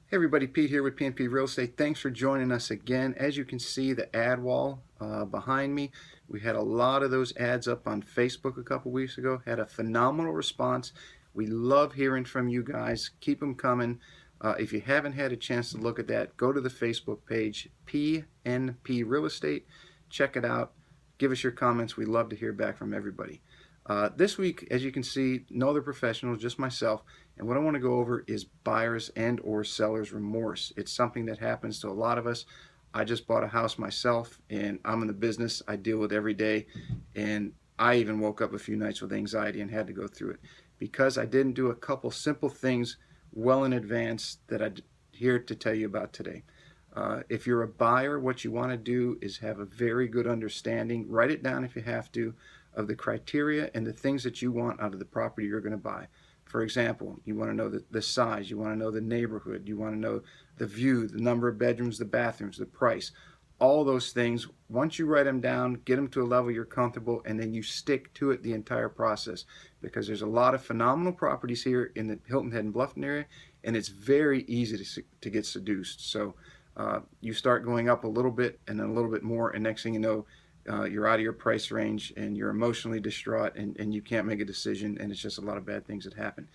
Hey everybody, Pete here with PNP Real Estate. Thanks for joining us again. As you can see, the ad wall behind me, we had a lot of those ads up on Facebook a couple weeks ago. Had a phenomenal response. We love hearing from you guys. Keep them coming. If you haven't had a chance to look at that, go to the Facebook page, PNP Real Estate. Check it out. Give us your comments. We love to hear back from everybody. This week, as you can see, no other professionals, just myself. And what I want to go over is buyers and or sellers remorse. It's something that happens to a lot of us. I just bought a house myself, and I'm in the business. I deal with it every day. And I even woke up a few nights with anxiety and had to go through it because I didn't do a couple simple things well in advance that I'm here to tell you about today. If you're a buyer, what you want to do is have a very good understanding, write it down if you have to, of the criteria and the things that you want out of the property you're going to buy. For example, you want to know the size, you want to know the neighborhood, you want to know the view, the number of bedrooms, the bathrooms, the price, all those things. Once you write them down, get them to a level you're comfortable, and then you stick to it the entire process, because there's a lot of phenomenal properties here in the Hilton Head and Bluffton area, and it's very easy to get seduced. So you start going up a little bit and then a little bit more, and next thing you know, you're out of your price range and you're emotionally distraught, and you can't make a decision, and it's just a lot of bad things that happen.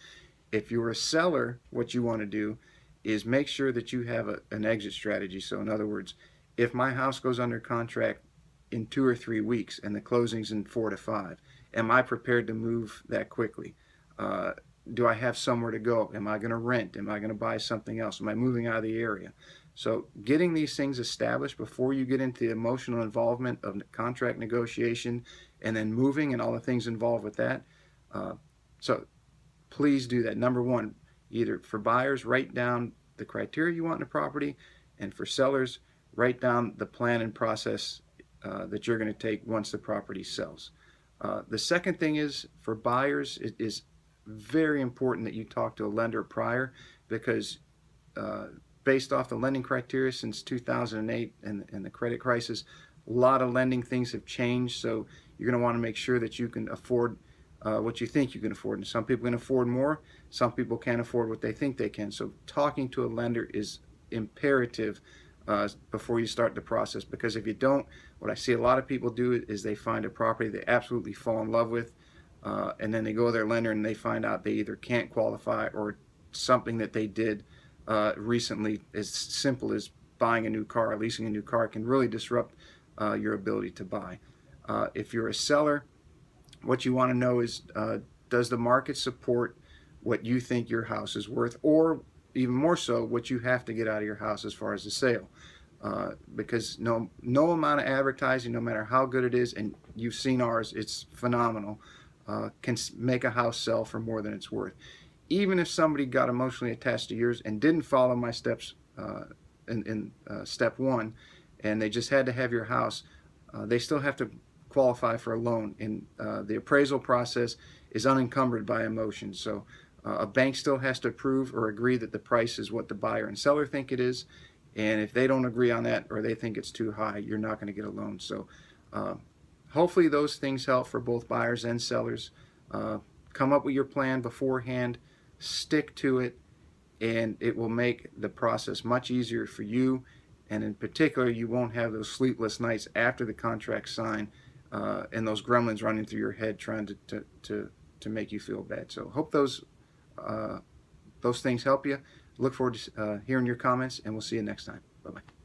If you're a seller, what you want to do is make sure that you have an exit strategy. So in other words, if my house goes under contract in 2 or 3 weeks and the closing's in 4 to 5, am I prepared to move that quickly? Do I have somewhere to go? Am I going to rent? Am I going to buy something else? Am I moving out of the area? So getting these things established before you get into the emotional involvement of contract negotiation and then moving and all the things involved with that. So please do that. Number one, either for buyers, write down the criteria you want in a property, and for sellers, write down the plan and process that you're going to take once the property sells. The second thing is, for buyers, it is very important that you talk to a lender prior, because based off the lending criteria since 2008 and the credit crisis, a lot of lending things have changed. So you're going to want to make sure that you can afford what you think you can afford. And some people can afford more, some people can't afford what they think they can. So talking to a lender is imperative before you start the process, because if you don't, what I see a lot of people do is they find a property they absolutely fall in love with, and then they go to their lender and they find out they either can't qualify, or something that they did recently, as simple as buying a new car or leasing a new car, can really disrupt your ability to buy. If you're a seller, what you want to know is, does the market support what you think your house is worth, or even more so, what you have to get out of your house as far as the sale? Because no amount of advertising, no matter how good it is, and you've seen ours, it's phenomenal, can make a house sell for more than it's worth. Even if somebody got emotionally attached to yours and didn't follow my steps in step one, and they just had to have your house, they still have to qualify for a loan. And the appraisal process is unencumbered by emotions. So a bank still has to approve or agree that the price is what the buyer and seller think it is. And if they don't agree on that, or they think it's too high, you're not going to get a loan. So hopefully those things help for both buyers and sellers. Come up with your plan beforehand, stick to it, and it will make the process much easier for you. And in particular, you won't have those sleepless nights after the contract sign, and those gremlins running through your head trying to make you feel bad. So hope those things help you. Look forward to hearing your comments, and we'll see you next time. Bye-bye.